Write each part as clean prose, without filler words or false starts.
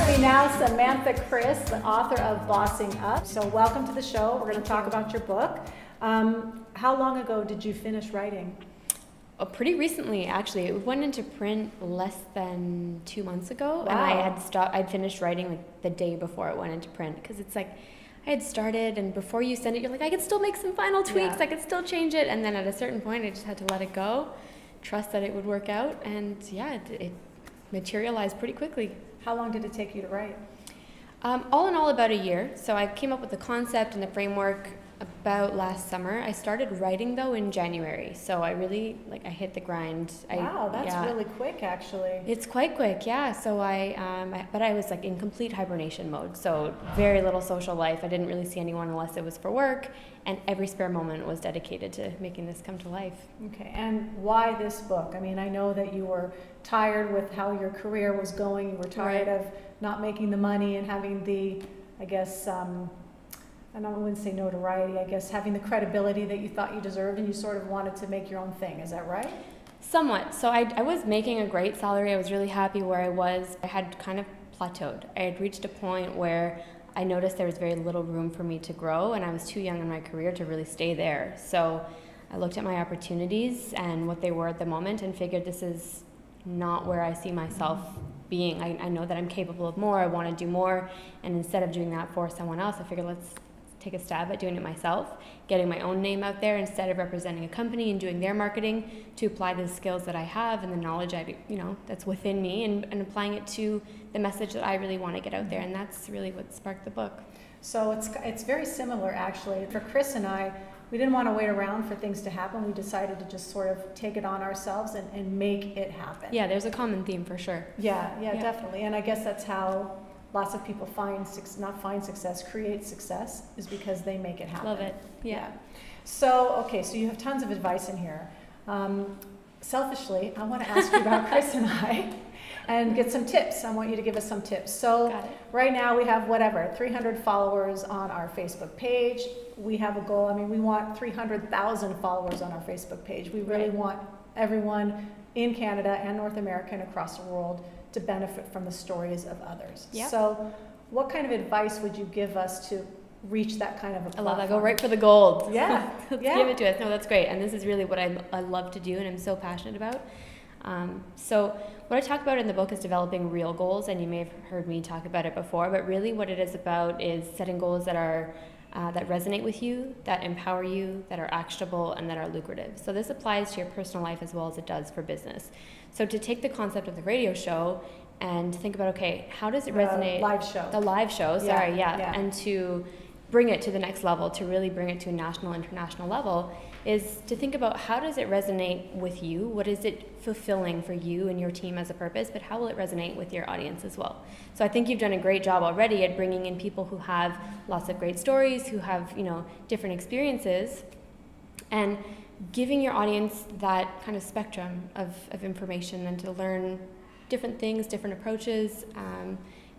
Joining me now, Samantha Chris, the author of Bossing Up. So welcome to the show. We're going to talk about your book. How long ago did you finish writing? Pretty recently, actually. It went into print less than 2 months ago. Wow. And I'd finished writing like the day before it went into print, because it's like I had started, and before you send it, you're like, I could still make some final tweaks, I could still change it, and then at a certain point I just had to let it go, trust that it would work out, and yeah, it materialized pretty quickly. How long did it take you to write? All in all, about a year. So I came up with the concept and the framework about last summer. I started writing though in January, so I really I hit the grind. Wow, that's really quick, actually. It's quite quick, yeah. So but I was like in complete hibernation mode, so very little social life. I didn't really see anyone unless it was for work, and every spare moment was dedicated to making this come to life. Okay, and why this book? I mean, I know that you were tired with how your career was going. You were tired of not making the money and having the, I guess, I wouldn't say notoriety, I guess having the credibility that you thought you deserved, and you sort of wanted to make your own thing. Is that right? Somewhat. So I was making a great salary. I was really happy where I was. I had kind of plateaued. I had reached a point where I noticed there was very little room for me to grow, and I was too young in my career to really stay there. So I looked at my opportunities and what they were at the moment and figured this is not where I see myself being. I know that I'm capable of more. I want to do more. And instead of doing that for someone else, I figured let's take a stab at doing it myself, getting my own name out there instead of representing a company and doing their marketing, to apply the skills that I have and the knowledge that's within me, and applying it to the message that I really want to get out there. And that's really what sparked the book. So it's very similar, actually. For Chris and I, we didn't want to wait around for things to happen. We decided to just sort of take it on ourselves and make it happen. Yeah, there's a common theme for sure. Yeah, definitely. And I guess that's how lots of people create success, is because they make it happen. Love it. Yeah. So you have tons of advice in here. Selfishly, I want to ask you about Chris and I and get some tips. I want you to give us some tips. So right now we have 300 followers on our Facebook page. We have a goal. We want 300,000 followers on our Facebook page. We really want everyone in Canada and North America and across the world to benefit from the stories of others. Yep. So what kind of advice would you give us to reach that kind of a platform? I love that. Go right for the gold. Yeah. Give it to us. No, that's great. And this is really what I love to do and I'm so passionate about. So what I talk about in the book is developing real goals, and you may have heard me talk about it before, but really what it is about is setting goals that are that resonate with you, that empower you, that are actionable, and that are lucrative. So this applies to your personal life as well as it does for business. So to take the concept of the radio show and think about, how does it resonate? The live show, and to bring it to the next level, to really bring it to a national, international level, is to think about how does it resonate with you? What is it fulfilling for you and your team as a purpose? But how will it resonate with your audience as well? So I think you've done a great job already at bringing in people who have lots of great stories, who have different experiences, and giving your audience that kind of spectrum of information, and to learn different things, different approaches,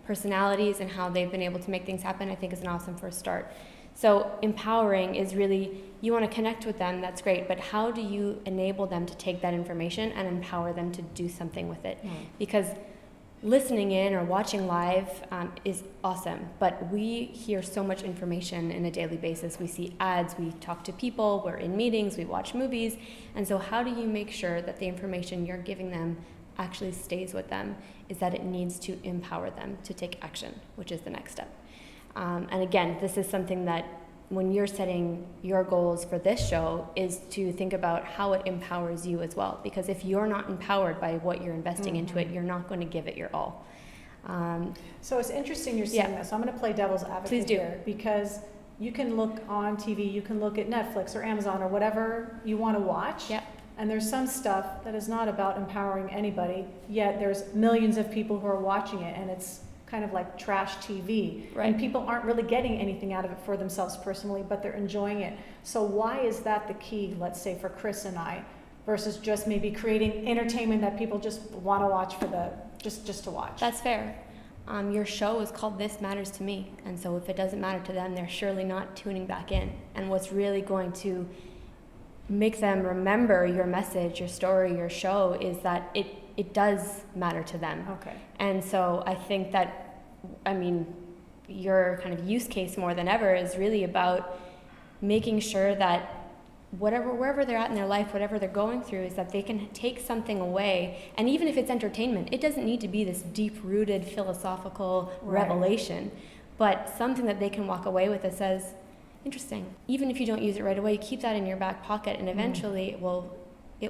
personalities, and how they've been able to make things happen, I think is an awesome first start. So empowering is really, you want to connect with them, that's great, but how do you enable them to take that information and empower them to do something with it? Because listening in or watching live is awesome, but we hear so much information on a daily basis. We see ads, we talk to people, we're in meetings, we watch movies, and so how do you make sure that the information you're giving them actually stays with them? Is that it needs to empower them to take action, which is the next step. And again, this is something that when you're setting your goals for this show, is to think about how it empowers you as well. Because if you're not empowered by what you're investing into it, you're not going to give it your all. So it's interesting you're saying this. I'm going to play devil's advocate here, because you can look on TV, you can look at Netflix or Amazon or whatever you want to watch. And there's some stuff that is not about empowering anybody, yet there's millions of people who are watching it, and it's kind of like trash TV. And people aren't really getting anything out of it for themselves personally, but they're enjoying it. So why is that the key, let's say, for Chris and I, versus just maybe creating entertainment that people just want to watch for just to watch? That's fair. Your show is called This Matters to Me, and so if it doesn't matter to them, they're surely not tuning back in. And what's really going to make them remember your message, your story, your show, is that it does matter to them. Okay. And so I think that I mean, your kind of use case more than ever is really about making sure that wherever they're at in their life, whatever they're going through, is that they can take something away. And even if it's entertainment, it doesn't need to be this deep-rooted philosophical revelation, but something that they can walk away with that says, interesting. Even if you don't use it right away, you keep that in your back pocket, and eventually it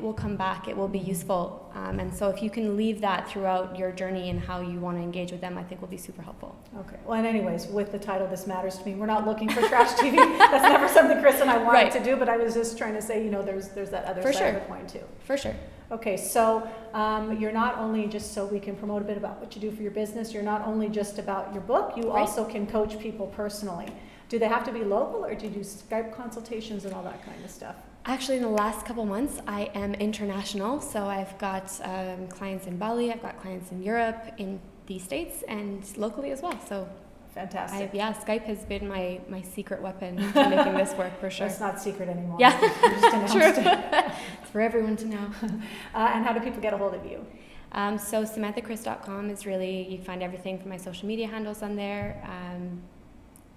will come back. It will be useful. And so if you can leave that throughout your journey and how you want to engage with them, I think will be super helpful. Okay. Well, and anyways, with the title, This Matters to Me, we're not looking for trash TV. That's never something Chris and I wanted to do, but I was just trying to say, you know, there's that other side of the coin too. For sure. Okay, so you're not only, just so we can promote a bit about what you do for your business, you're not only just about your book, you also can coach people personally. Do they have to be local, or do you do Skype consultations and all that kind of stuff? Actually, in the last couple months, I am international. So I've got clients in Bali, I've got clients in Europe, in the States, and locally as well. So fantastic. Skype has been my secret weapon to making this work, for sure. It's not secret anymore. Yeah, true. It's for everyone to know. And how do people get a hold of you? So SamanthaChris.com is really, you find everything from my social media handles on there.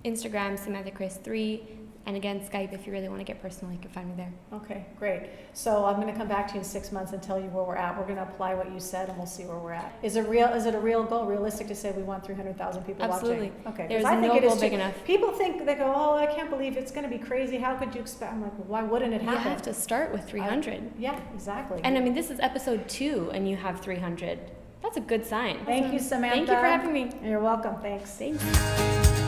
Instagram, SamanthaChris3. And again, Skype, if you really want to get personal, you can find me there. Okay, great. So I'm going to come back to you in 6 months and tell you where we're at. We're going to apply what you said, and we'll see where we're at. Is it a real goal, realistic to say we want 300,000 people Absolutely. watching? Okay. There's I think no it is goal big enough. People think, they go, oh, I can't believe it's going to be crazy. How could you expect? I'm like, well, why wouldn't it happen? You have to start with 300. Yeah, exactly. And I mean, this is episode 2, and you have 300. That's a good sign. Thank you, Samantha. Thank you for having me. You're welcome. Thanks. Thanks.